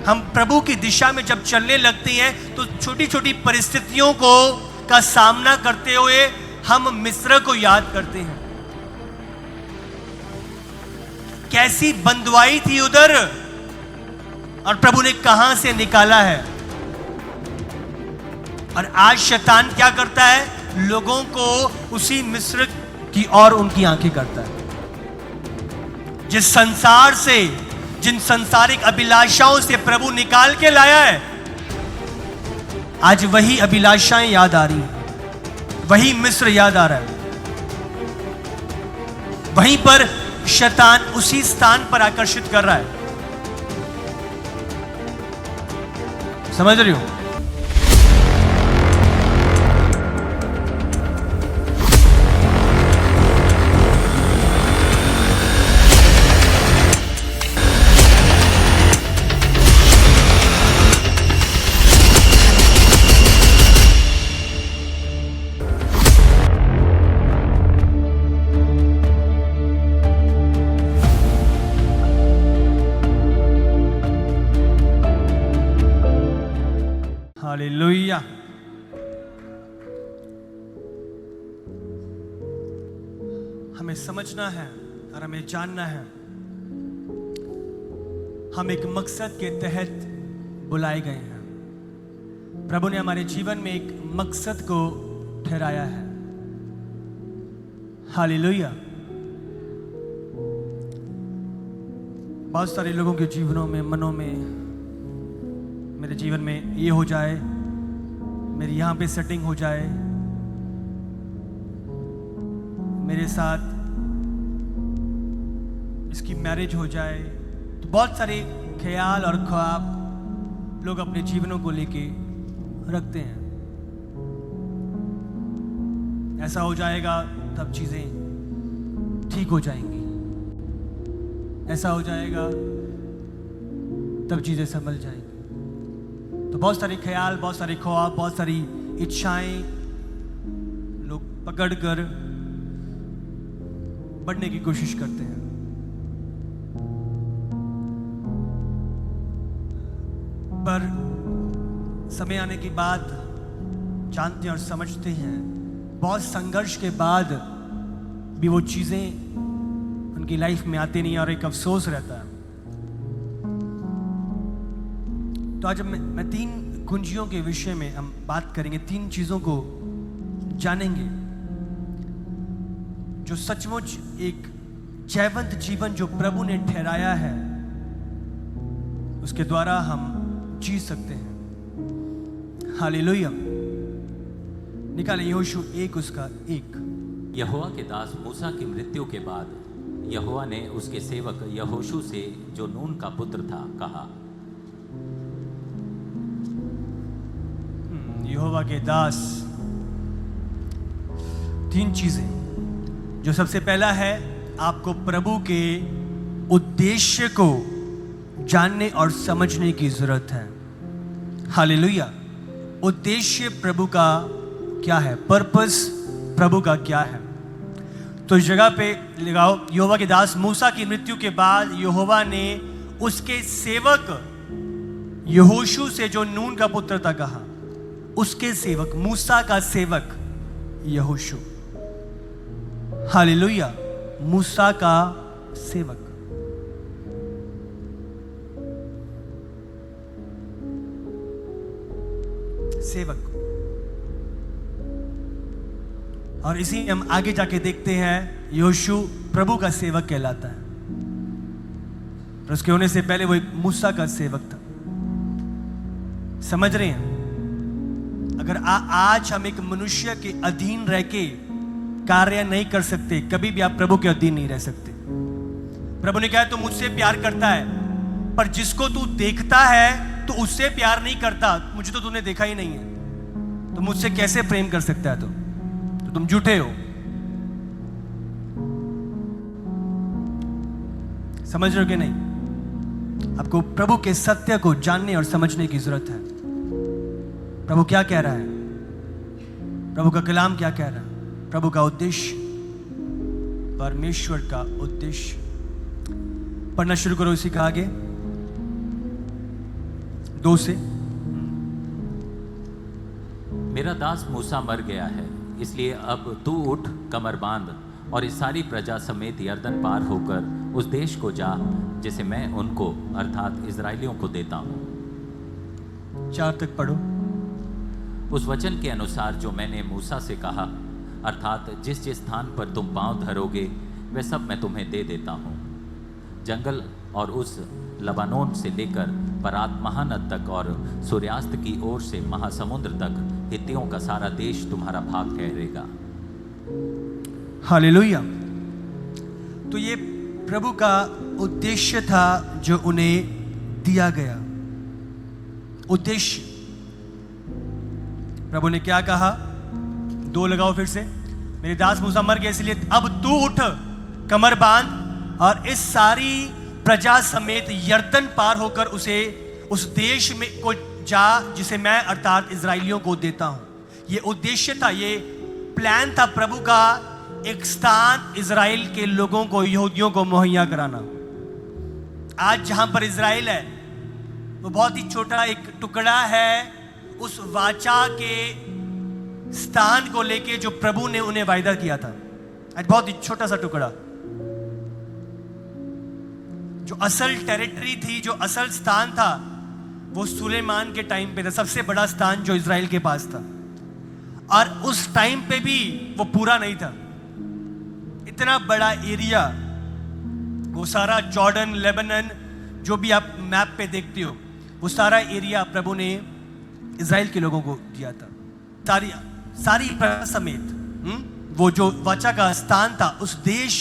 हम प्रभु की दिशा में जब चलने लगते हैं तो छोटी छोटी परिस्थितियों का सामना करते हुए हम मिस्र को याद करते हैं। कैसी बंधुआई थी उधर और प्रभु ने कहां से निकाला है। और आज शैतान क्या करता है, लोगों को उसी मिस्र की ओर उनकी आंखें करता है। जिस संसार से, जिन सांसारिक अभिलाषाओं से प्रभु निकाल के लाया है, आज वही अभिलाषाएं याद आ रही हैं, वही मिस्र याद आ रहा है। वहीं पर शैतान उसी स्थान पर आकर्षित कर रहा है। समझ रही हो? हालेलुया। हमें समझना है और हमें जानना है, हम एक मकसद के तहत बुलाए गए हैं। प्रभु ने हमारे जीवन में एक मकसद को ठहराया है। हालेलुया। बहुत सारे लोगों के जीवनों में, मनों में, मेरे जीवन में ये हो जाए, मेरी यहाँ पे सेटिंग हो जाए, मेरे साथ इसकी मैरिज हो जाए, तो बहुत सारे ख्याल और ख्वाब लोग अपने जीवनों को लेके रखते हैं। ऐसा हो जाएगा तब चीजें ठीक हो जाएंगी, ऐसा हो जाएगा तब चीजें संभल जाएंगी। तो बहुत सारे ख्याल, बहुत सारे ख्वाब, बहुत सारी इच्छाएं लोग पकड़कर बढ़ने की कोशिश करते हैं। पर समय आने के बाद जानते और समझते हैं, बहुत संघर्ष के बाद भी वो चीजें उनकी लाइफ में आती नहीं और एक अफसोस रहता है। तो आज मैं 3 कुंजियों के विषय में हम बात करेंगे, 3 चीजों को जानेंगे जो सचमुच एक जयवंत जीवन जो प्रभु ने ठहराया है, उसके द्वारा हम जी सकते हैं। हालेलुया। निकाले यहोशू 1 उसका 1। यहोवा के दास मूसा की मृत्यु के बाद यहोवा ने उसके सेवक यहोशू से, जो नून का पुत्र था, कहा। यहोवा के दास, 3 चीजें। जो सबसे पहला है, आपको प्रभु के उद्देश्य को जानने और समझने की जरूरत है। हालेलुया। उद्देश्य प्रभु का क्या है, पर्पस प्रभु का क्या है। तो इस जगह पे लगाओ, यहोवा के दास मूसा की मृत्यु के बाद यहोवा ने उसके सेवक यहोशू से, जो नून का पुत्र था, कहा। उसके सेवक, मूसा का सेवक यहोशू। हालेलुया। मूसा का सेवक। सेवक। और इसी हम आगे जाके देखते हैं, यहोशू प्रभु का सेवक कहलाता है। और उसके होने से पहले वो एक मूसा का सेवक था। समझ रहे हैं? अगर आज हम एक मनुष्य के अधीन रह के कार्य नहीं कर सकते, कभी भी आप प्रभु के अधीन नहीं रह सकते। प्रभु ने कहा, तू मुझसे प्यार करता है, पर जिसको तू देखता है तो उससे प्यार नहीं करता। मुझे तो तूने देखा ही नहीं है, तो मुझसे कैसे प्रेम कर सकता है? तो तुम झूठे हो। समझ रहे हो कि नहीं? आपको प्रभु के सत्य को जानने और समझने की जरूरत है। प्रभु क्या कह रहा है, प्रभु का कलाम क्या कह रहा है, प्रभु का उद्देश्य, परमेश्वर का उद्देश्य। पढ़ना शुरू करो इसी का आगे। 2 से। मेरा दास मूसा मर गया है, इसलिए अब तू उठ, कमर बांध और इस सारी प्रजा समेत यर्दन पार होकर उस देश को जा जिसे मैं उनको अर्थात इजराइलियों को देता हूँ। 4 तक पढ़ो। उस वचन के अनुसार जो मैंने मूसा से कहा, अर्थात जिस जिस स्थान पर तुम पांव धरोगे वह सब मैं तुम्हें दे देता हूँ। जंगल और उस लबानोन से लेकर परात महानद तक और सूर्यास्त की ओर से महासमुद्र तक हित्तियों का सारा देश तुम्हारा भाग ठहरेगा। हालेलुया। तो ये प्रभु का उद्देश्य था जो उन्हें दिया गया उद्देश्य। प्रभु ने क्या कहा? 2 लगाओ फिर से। मेरे दास मूसा मर गए, इसलिए अब तू उठ, कमर बांध और इस सारी प्रजा समेत यर्दन पार होकर उस देश में को जा जिसे मैं अर्थात इजराइलियों को देता हूं। ये उद्देश्य था, ये प्लान था प्रभु का, एक स्थान इजराइल के लोगों को, यहूदियों को मुहैया कराना। आज जहां पर इजराइल है वो बहुत ही छोटा एक टुकड़ा है उस वाचा के स्थान को लेके जो प्रभु ने उन्हें वायदा किया था। आज बहुत ही छोटा सा टुकड़ा, जो असल टेरिटरी थी, जो असल स्थान था, वो सुलेमान के टाइम पे था, सबसे बड़ा स्थान जो इजराइल के पास था। और उस टाइम पे भी वो पूरा नहीं था। इतना बड़ा एरिया, वो सारा जॉर्डन, लेबनन, जो भी आप मैप पे देखते हो, वो सारा एरिया प्रभु ने इजराइल के लोगों को दिया था, सारी प्रजा समेत। वो जो वाचा का स्थान था, उस देश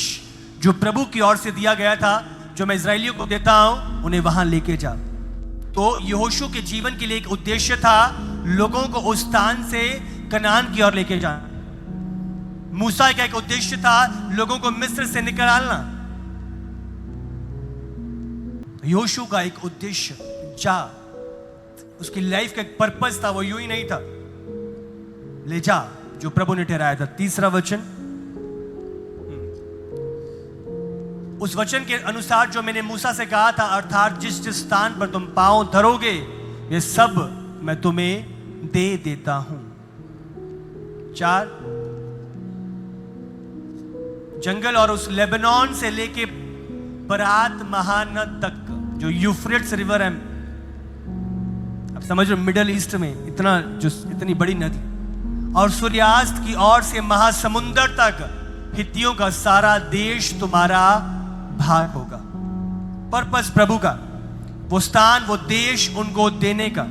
जो प्रभु की ओर से दिया गया था, जो मैं इजराइलियों को देता हूं, उन्हें वहां लेके जा। तो यहोशू के जीवन के लिए एक उद्देश्य था, लोगों को उस स्थान से कनान की ओर लेके जाना। मूसा का एक उद्देश्य था, लोगों को मिस्र से निकालना। यहोशू का एक उद्देश्य, जा, उसकी लाइफ का एक पर्पस था, वो यूं ही नहीं था, ले जा, जो प्रभु ने ठहराया था। 3रा वचन, उस वचन के अनुसार जो मैंने मूसा से कहा था, अर्थात जिस जिस स्थान पर तुम पांव धरोगे ये सब मैं तुम्हें दे देता हूं। 4, जंगल और उस लेबनान से लेके परात महानद तक, जो यूफ्रेट्स रिवर है, आप समझ रहे हो, मिडल ईस्ट में इतनी बड़ी नदी, और सूर्यास्त की ओर से महासमुंदर तक हित्तियों का सारा देश तुम्हारा भाग होगा। पर्पस प्रभु का, वो स्थान, वो देश उनको देने का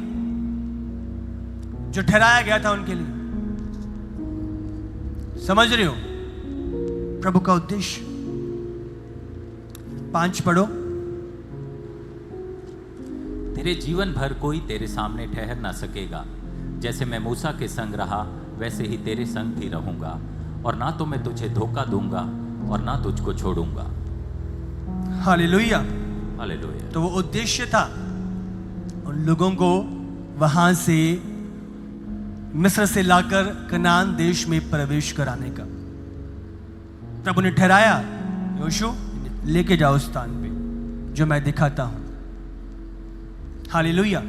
जो ठहराया गया था उनके लिए। समझ रहे हो प्रभु का उद्देश्य? 5 पढ़ो। तेरे जीवन भर कोई तेरे सामने ठहर ना सकेगा। जैसे मैं मूसा के संग रहा वैसे ही तेरे संग भी रहूंगा, और ना तो मैं तुझे धोखा दूंगा और ना तुझको छोड़ूंगा। हालेलुया। हालेलुया। तो वो उद्देश्य था उन लोगों को वहां से मिस्र से लाकर कनान देश में प्रवेश कराने का। प्रभु ने ठहराया, यहोशू लेके जाओ उस स्थान पे जो मैं दिखाता हूं। हालेलुया।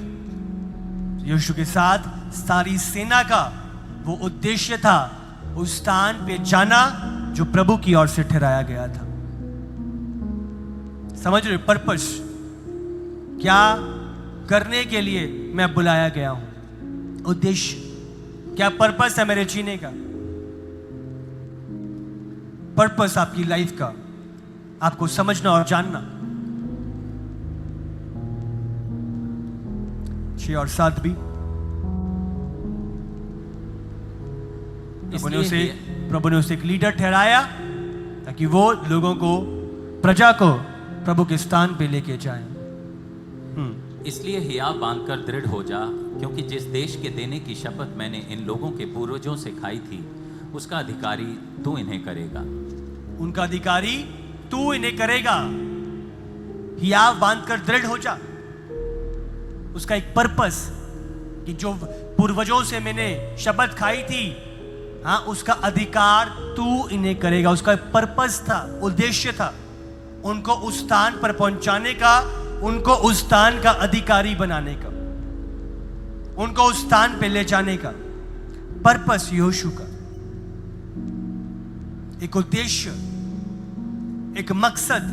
यहोशू के साथ सारी सेना का वो उद्देश्य था, उस स्थान पे जाना जो प्रभु की ओर से ठहराया गया था। समझ रहे? पर्पस, क्या करने के लिए मैं बुलाया गया हूं, उद्देश्य, क्या पर्पस है मेरे जीने का, पर्पस आपकी लाइफ का, आपको समझना और जानना। 6 और 7 भी प्रभु ने उसे एक लीडर ठहराया ताकि वो लोगों को, प्रजा को प्रभु के स्थान पे लेके जाए। इसलिए हियाव बांधकर दृढ़ हो जा, क्योंकि जिस देश के देने की शपथ मैंने इन लोगों के पूर्वजों से खाई थी, उसका अधिकारी तू इन्हें करेगा। उनका अधिकारी तू इन्हें करेगा। हियाव बांधकर दृढ़ हो जा, उसका एक पर्पस कि जो पूर्वजों से मैंने शपथ खाई थी, हाँ, उसका अधिकार तू इन्हें करेगा। उसका एक पर्पस था, उद्देश्य था, उनको उस स्थान पर पहुंचाने का, उनको उस स्थान का अधिकारी बनाने का। उनको उस स्थान पे ले जाने का पर्पस यहोशू का, एक उद्देश्य, एक मकसद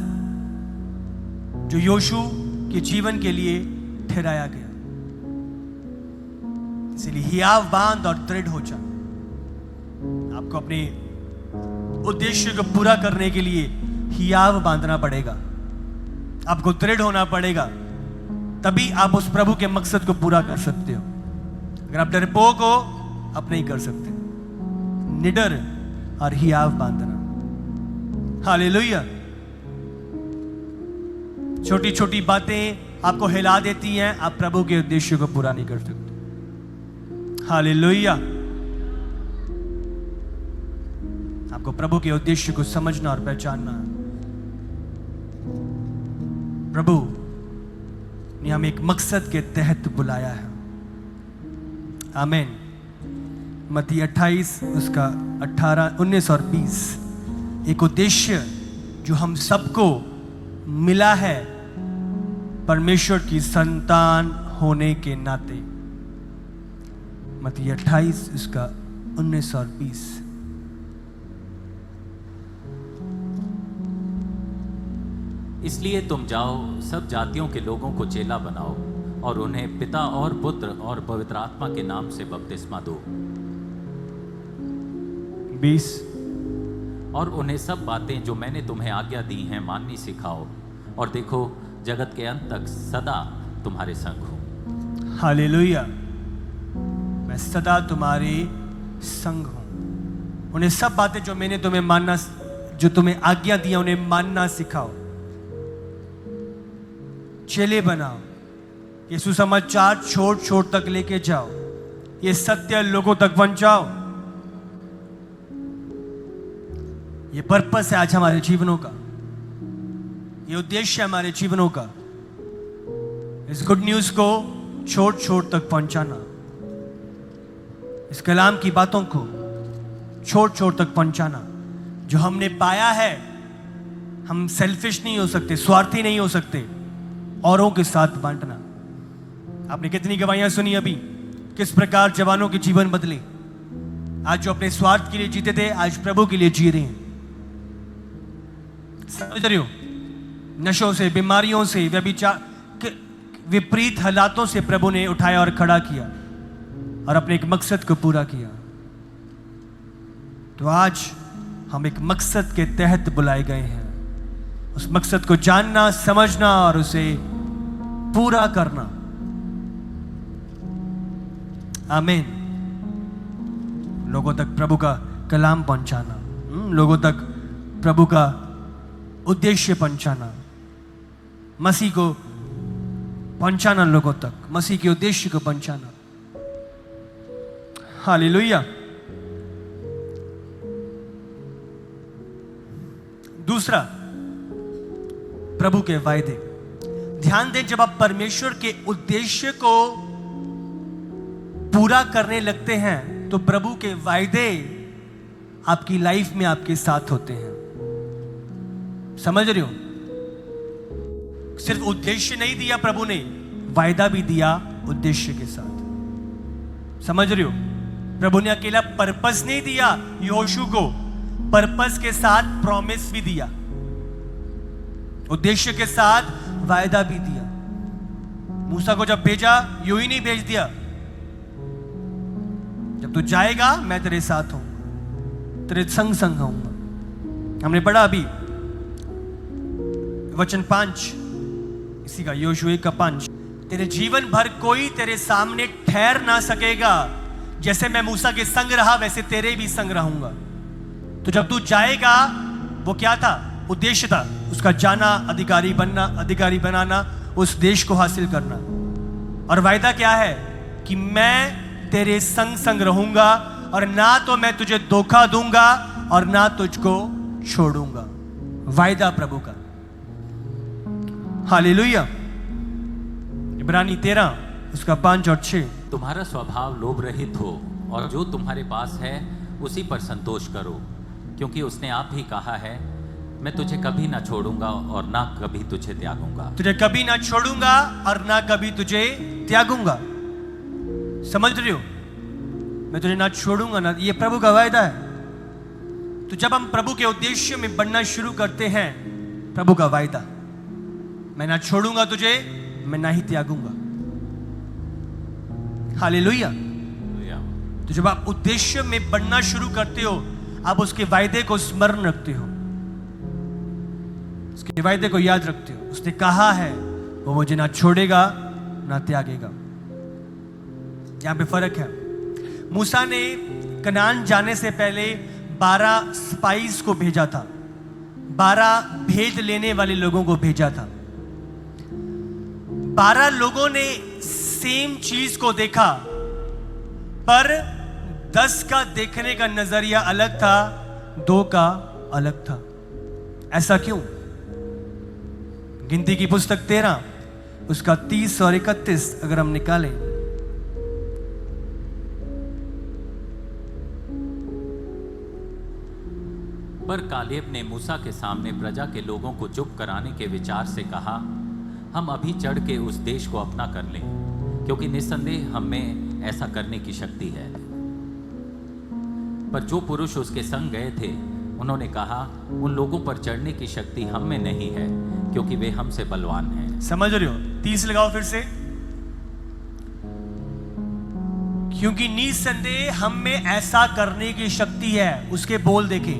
जो यहोशू के जीवन के लिए ठहराया गया। इसलिए हियाव बांध और दृढ़ हो जा। आपको अपने उद्देश्य को पूरा करने के लिए हियाव बांधना पड़ेगा, आपको दृढ़ होना पड़ेगा, तभी आप उस प्रभु के मकसद को पूरा कर सकते हो। अगर आप डरपोक हो, आप नहीं कर सकते। निडर और हियाव बांधना। हालेलुया। छोटी छोटी बातें आपको हिला देती हैं, आप प्रभु के उद्देश्य को पूरा नहीं कर सकते। हालेलुया। आपको प्रभु के उद्देश्य को समझना और पहचानना है। प्रभु ने हमें एक मकसद के तहत बुलाया है। आमीन। मत्ती 28 उसका 18, 19 और 20, एक उद्देश्य जो हम सबको मिला है परमेश्वर की संतान होने के नाते। मत्ती 28 उसका 19 और 20। इसलिए तुम जाओ, सब जातियों के लोगों को चेला बनाओ और उन्हें पिता और पुत्र और पवित्र आत्मा के नाम से बपतिस्मा दो। 20। और उन्हें सब बातें जो मैंने तुम्हें आज्ञा दी हैं माननी सिखाओ, और देखो जगत के अंत तक सदा तुम्हारे संग हूं। हालेलुया। मैं सदा तुम्हारे संग हूं। उन्हें सब बातें जो मैंने तुम्हें मानना, जो तुम्हें आज्ञा दिया, उन्हें मानना सिखाओ। चेले बनाओ। ये सुसमाचार छोड़ छोड़ तक लेके जाओ। ये सत्य लोगों तक पहुंचाओ। ये पर्पस है आज हमारे जीवनों का, ये उद्देश्य है हमारे जीवनों का। इस गुड न्यूज को छोड़ छोड़ तक पहुंचाना, इस कलाम की बातों को छोड़ छोड़ तक पहुंचाना। जो हमने पाया है, हम सेल्फिश नहीं हो सकते, स्वार्थी नहीं हो सकते, औरों के साथ बांटना। आपने कितनी गवाहियां सुनी अभी, किस प्रकार जवानों के जीवन बदले। आज जो अपने स्वार्थ के लिए जीते थे, आज प्रभु के लिए जी रहे हैं। समझ रहे हो? नशों से, बीमारियों से, व्यभिचार, विपरीत हालातों से प्रभु ने उठाया और खड़ा किया और अपने एक मकसद को पूरा किया। तो आज हम एक मकसद के तहत बुलाए गए हैं। उस मकसद को जानना, समझना और उसे पूरा करना। आमीन। लोगों तक प्रभु का कलाम पहुंचाना, लोगों तक प्रभु का उद्देश्य पहुंचाना, मसीह को पहुंचाना, लोगों तक मसीह के उद्देश्य को पहुंचाना। हालेलुया। दूसरा, प्रभु के वायदे। ध्यान दें, जब आप परमेश्वर के उद्देश्य को पूरा करने लगते हैं तो प्रभु के वायदे आपकी लाइफ में आपके साथ होते हैं। समझ रहे हो? सिर्फ उद्देश्य नहीं दिया प्रभु ने, वायदा भी दिया उद्देश्य के साथ। समझ रहे हो? प्रभु ने अकेला पर्पस नहीं दिया यहोशू को, पर्पस के साथ प्रॉमिस भी दिया, उद्देश्य के साथ वायदा भी दिया। मूसा को जब भेजा, यूं ही नहीं भेज दिया, जब तू जाएगा मैं तेरे साथ हूं, तेरे संग संग होऊंगा। हमने पढ़ा अभी वचन 5 इसी का, यहोशू 1 का 5। तेरे जीवन भर कोई तेरे सामने ठहर ना सकेगा, जैसे मैं मूसा के संग रहा वैसे तेरे भी संग रहूंगा। तो जब तू जाएगा, वो क्या था? उद्देश्य था उसका, जाना, अधिकारी बनना, अधिकारी बनाना, उस देश को हासिल करना। और वायदा क्या है? कि मैं तेरे संग संग रहूंगा और ना तो मैं तुझे धोखा दूंगा और ना तुझको छोड़ूंगा। वायदा प्रभु का। हालेलुया। इब्रानी 13 उसका 5 और 6। तुम्हारा स्वभाव लोभ रहित हो और जो तुम्हारे पास है उसी पर संतोष करो, क्योंकि उसने आप ही कहा है, मैं तुझे कभी ना छोड़ूंगा और ना कभी तुझे त्यागूंगा। तुझे कभी ना छोड़ूंगा और ना कभी तुझे त्यागूंगा। समझ रहे हो? मैं तुझे ना छोड़ूंगा ना, ये प्रभु का वायदा है। तो जब हम प्रभु के उद्देश्य में बढ़ना शुरू करते हैं, प्रभु का वायदा, मैं ना छोड़ूंगा तुझे, मैं ना ही त्यागूंगा। हालेलुया। तो जब आप उद्देश्य में बढ़ना शुरू करते हो, आप उसके वायदे को स्मरण रखते हो, उसके वायदे को याद रखते हो। उसने कहा है वो मुझे ना छोड़ेगा ना त्यागेगा। यहां पे फर्क है। मूसा ने कनान जाने से पहले 12 स्पाइस को भेजा था, 12 भेद लेने वाले लोगों को भेजा था। 12 लोगों ने सेम चीज को देखा, पर 10 का देखने का नजरिया अलग था, 2 का अलग था। ऐसा क्यों? गिनती की पुस्तक 13 उसका 30 और 31 अगर हम निकालें, पर कालेब ने मूसा के सामने प्रजा के लोगों को चुप कराने के विचार से कहा, हम अभी चढ़ के उस देश को अपना कर लें, क्योंकि निस्संदेह हम में ऐसा करने की शक्ति है। पर जो पुरुष उसके संग गए थे, उन्होंने कहा, उन लोगों पर चढ़ने की शक्ति हम में नहीं है, क्योंकि वे हमसे बलवान हैं। समझ रहे हो? 30 लगाओ फिर से। क्योंकि निस्संदेह हम में ऐसा करने की शक्ति है। उसके बोल देखें,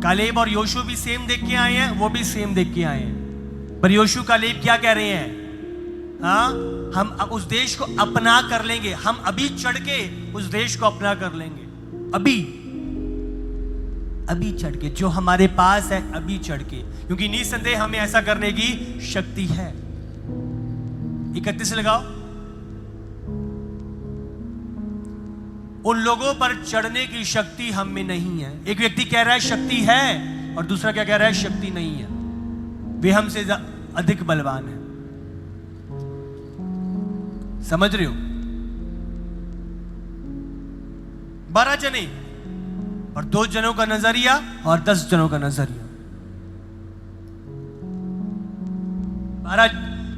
कालेब और योशू भी सेम देख के आए हैं, वो भी सेम देख के आए हैं। पर योशू कालेब क्या कह रहे हैं? हाँ, हम अब उस देश को अपना कर लेंगे, हम अभी चढ़ के उस देश को अपना कर लेंगे। अभी चढ़ के, जो हमारे पास है अभी चढ़ के, क्योंकि निस्संदेह हमें ऐसा करने की शक्ति है। 31 लगाओ। उन लोगों पर चढ़ने की शक्ति हम में नहीं है। एक व्यक्ति कह रहा है शक्ति है, और दूसरा क्या कह रहा है? शक्ति नहीं है। वे हमसे अधिक बलवान है। समझ रहे हो? 12 जने और 2 जनों का नजरिया और 10 जनों का नजरिया। 12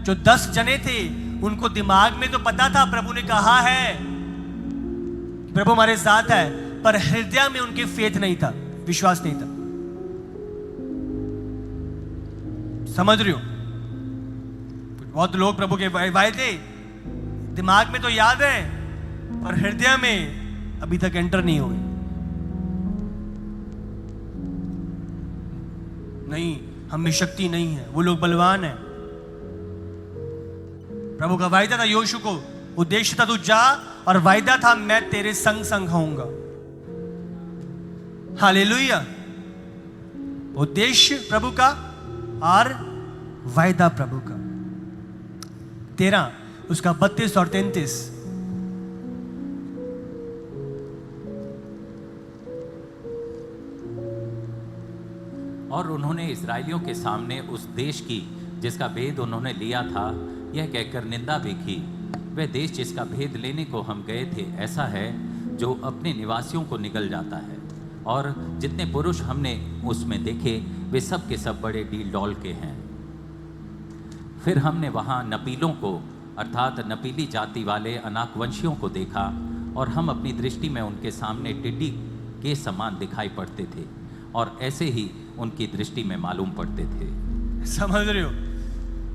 जो 10 जने थे, उनको दिमाग में तो पता था, प्रभु ने कहा है प्रभु हमारे साथ है, पर हृदय में उनके फेथ नहीं था, विश्वास नहीं था। समझ रहे हो? बहुत लोग प्रभु के वायदे दिमाग में तो याद है, पर हृदय में अभी तक एंटर नहीं हुए। नहीं, हम में शक्ति नहीं है, वो लोग बलवान है। प्रभु का वायदा था योशू को, उद्देश्य था तू जा, और वायदा था मैं तेरे संग संग होऊंगा। हालेलुया। उद्देश्य प्रभु का और वायदा प्रभु का। 13 उसका 32 और 33। और उन्होंने इस्राएलियों के सामने उस देश की जिसका भेद उन्होंने लिया था, यह कहकर निंदा भी की, वह देश जिसका भेद लेने को हम गए थे ऐसा है जो अपने निवासियों को निगल जाता है, और जितने पुरुष हमने उसमें देखे वे सब के सब बड़े डील डॉल के हैं। फिर हमने वहाँ नपीलों को अर्थात नपीली जाति वाले अनाकवंशियों को देखा, और हम अपनी दृष्टि में उनके सामने टिड्डी के समान दिखाई पड़ते थे, और ऐसे ही उनकी दृष्टि में मालूम पड़ते थे। समझ रहे हो?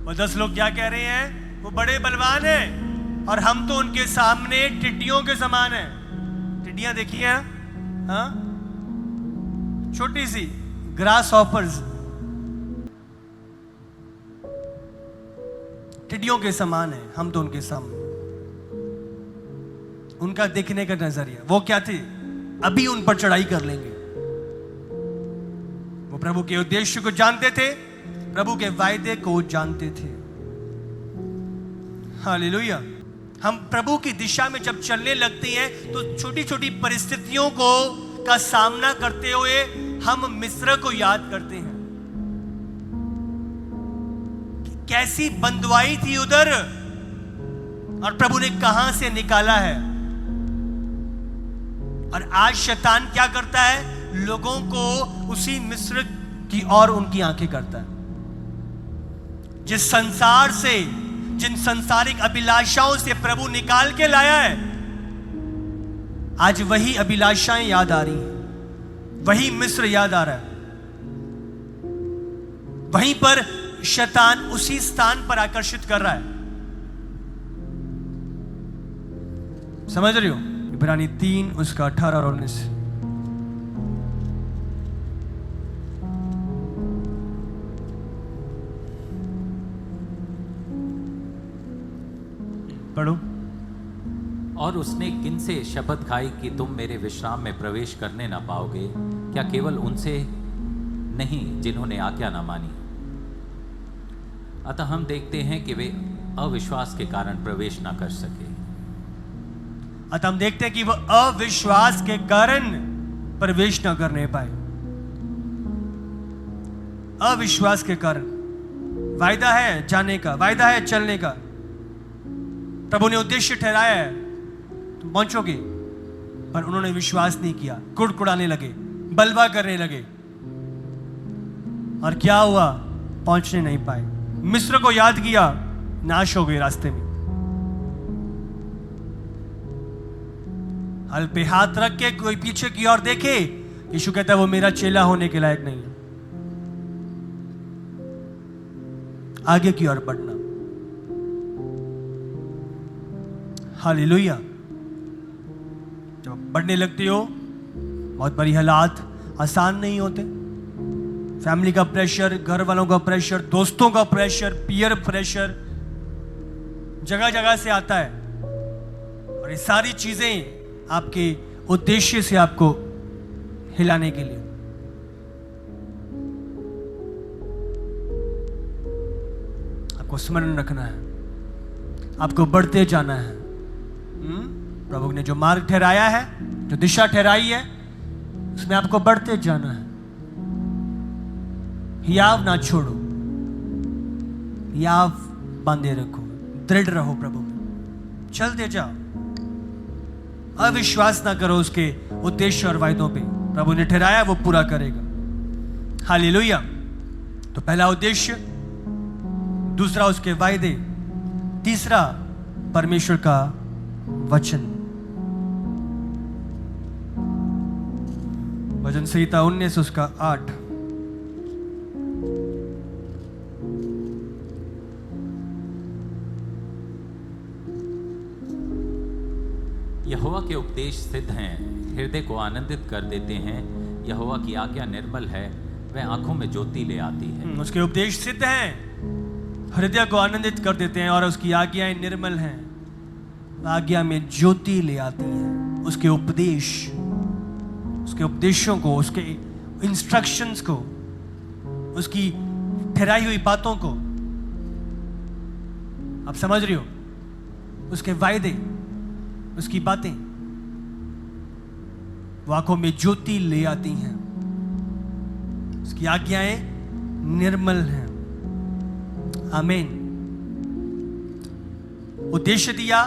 वो 10 लोग क्या कह रहे हैं? वो बड़े बलवान हैं, और हम तो उनके सामने टिड्डियों के समान हैं। टिड्डियां देखी हैं? हाँ, छोटी सी ग्रास हॉपर्स, टिड्डियों के समान है हम तो उनके सामने। उनका देखने का नजरिया, वो क्या थे? अभी उन पर चढ़ाई कर लेंगे। वो प्रभु के उद्देश्य को जानते थे, प्रभु के वायदे को जानते थे। हालेलुया। हम प्रभु की दिशा में जब चलने लगते हैं, तो छोटी छोटी परिस्थितियों का सामना करते हुए हम मिस्र को याद करते हैं कि कैसी बंदवाई थी उधर, और प्रभु ने कहां से निकाला है। और आज शैतान क्या करता है? लोगों को उसी मिस्र की ओर उनकी आंखें करता है। जिस संसार से जिन संसारिक अभिलाषाओं से प्रभु निकाल के लाया है, आज वही अभिलाषाएं याद आ रही हैं, वही मिस्र याद आ रहा है। वहीं पर शैतान उसी स्थान पर आकर्षित कर रहा है। समझ रही हो? इब्रानी 3 उसका 18 और 19। पढ़ो। और उसने किनसे शपथ खाई कि तुम मेरे विश्राम में प्रवेश करने ना पाओगे? क्या केवल उनसे नहीं जिन्होंने आज्ञा ना मानी? अतः हम देखते हैं कि वे अविश्वास के कारण प्रवेश ना कर सके। अतः हम देखते हैं कि वह अविश्वास के कारण प्रवेश न करने पाए। अविश्वास के कारण। वायदा है जाने का, वायदा है चलने का, प्रभु ने उद्देश्य ठहराया है, तुम पहुंचोगे, पर उन्होंने विश्वास नहीं किया, कुड़कुड़ाने लगे, बलवा करने लगे, और क्या हुआ? पहुंचने नहीं पाए। मिस्र को याद किया, नाश हो गए रास्ते में। हल पे हाथ रख के कोई पीछे की ओर देखे, यीशु कहता है वो मेरा चेला होने के लायक नहीं है। आगे की ओर बढ़ना। हालेलुया। जब बढ़ने लगते हो, बहुत बड़ी हालात आसान नहीं होते। फैमिली का प्रेशर, घर वालों का प्रेशर, दोस्तों का प्रेशर, पीयर प्रेशर जगह जगह से आता है, और ये सारी चीजें आपके उद्देश्य से आपको हिलाने के लिए। आपको स्मरण रखना है, आपको बढ़ते जाना है। प्रभु ने जो मार्ग ठहराया है, जो दिशा ठहराई है, उसमें आपको बढ़ते जाना है। हियाव ना छोड़ो, हियाव बांधे रखो, दृढ़ रहो प्रभु में, चलते जाओ। अविश्वास ना करो उसके उद्देश्य और वायदों पे। प्रभु ने ठहराया वो पूरा करेगा। हालेलुया। तो पहला उद्देश्य, दूसरा उसके वायदे, तीसरा परमेश्वर का वचन। भजन संहिता 19 उसका 8। यहोवा के उपदेश सिद्ध हैं, हृदय को आनंदित कर देते हैं। यहोवा की आज्ञा निर्मल है, वह आंखों में ज्योति ले आती है। उसके उपदेश सिद्ध हैं, हृदय को आनंदित कर देते हैं, और उसकी आज्ञाएं निर्मल हैं, आज्ञा में ज्योति ले आती हैं। उसके उपदेश, उसके उपदेशों को, उसके इंस्ट्रक्शंस को, उसकी ठहराई हुई बातों को, आप समझ रही हो? उसके वायदे, उसकी बातें, वो आंखों में ज्योति ले आती हैं। उसकी आज्ञाएं निर्मल हैं। आमीन। उद्देश्य दिया,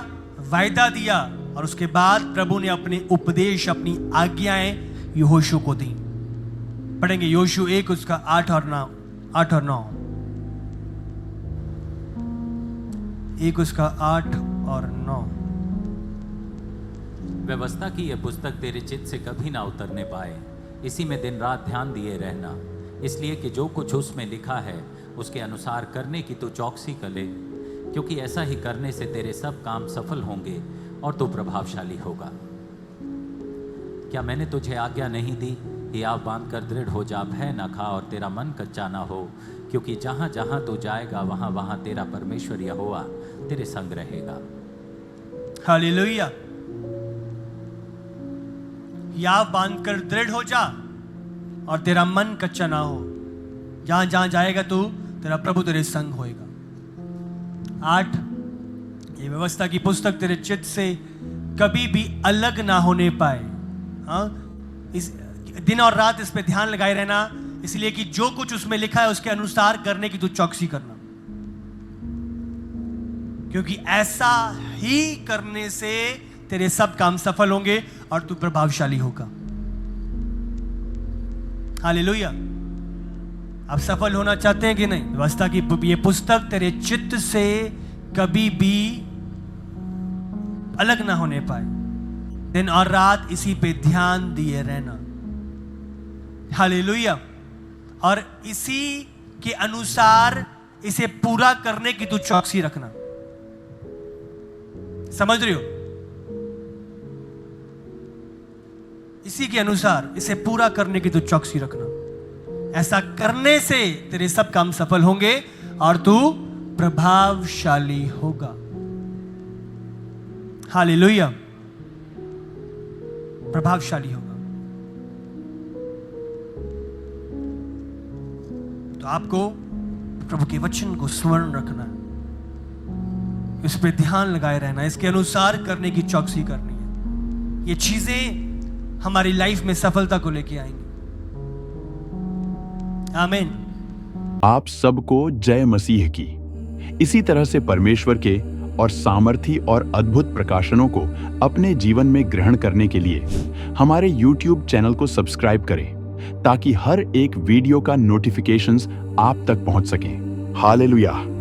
वायदा दिया, और उसके बाद प्रभु ने अपने उपदेश, अपनी आज्ञाएं यहोशू को दी। पढ़ेंगे यहोशू 1 उसका 8 और 9। 1 उसका 8 और 9। व्यवस्था की यह पुस्तक तेरे चित्त से कभी ना उतरने पाए, इसी में दिन रात ध्यान दिए रहना, इसलिए कि जो कुछ उसमें लिखा है उसके अनुसार करने की तू चौकसी कर ले, क्योंकि ऐसा ही करने से तेरे सब काम सफल होंगे और तू प्रभावशाली होगा। क्या मैंने तुझे आज्ञा नहीं दी? हियाव बांध कर दृढ़ हो जा, भय न खा और तेरा मन कच्चा ना हो, क्योंकि जहां जहां तू जाएगा वहां वहां तेरा परमेश्वर यहोवा तेरे संग रहेगा। हालेलुया। हियाव बांध कर दृढ़ हो जा और तेरा मन कच्चा ना हो। जहां जहां जाएगा तू, तेरा प्रभु तेरे संग होएगा। 8, ये व्यवस्था की पुस्तक तेरे चित्त से कभी भी अलग ना होने पाए। हाँ, इस दिन और रात इस पे ध्यान लगाए रहना, इसलिए कि जो कुछ उसमें लिखा है उसके अनुसार करने की तू चौकसी करना, क्योंकि ऐसा ही करने से तेरे सब काम सफल होंगे और तू प्रभावशाली होगा। हालेलुया। आप सफल होना चाहते हैं कि नहीं? व्यवस्था की ये पुस्तक तेरे चित्त से कभी भी अलग ना होने पाए। दिन और रात इसी पे ध्यान दिए रहना। हालेलुया। और इसी के अनुसार इसे पूरा करने की तू चौकसी रखना। समझ रही हो? इसी के अनुसार इसे पूरा करने की तू चौकसी रखना। ऐसा करने से तेरे सब काम सफल होंगे और तू प्रभावशाली होगा। हालेलुया। प्रभावशाली होगा। तो आपको प्रभु के वचन को स्मरण रखना है, इस पे ध्यान लगाए रहना, इसके अनुसार करने की चौकसी करनी है। ये चीजें हमारी लाइफ में सफलता को लेके आएंगी। आमीन। आप सबको जय मसीह की। इसी तरह से परमेश्वर के और सामर्थी और अद्भुत प्रकाशनों को अपने जीवन में ग्रहण करने के लिए हमारे YouTube चैनल को सब्सक्राइब करें, ताकि हर एक वीडियो का नोटिफिकेशंस आप तक पहुंच सके। हालेलुया।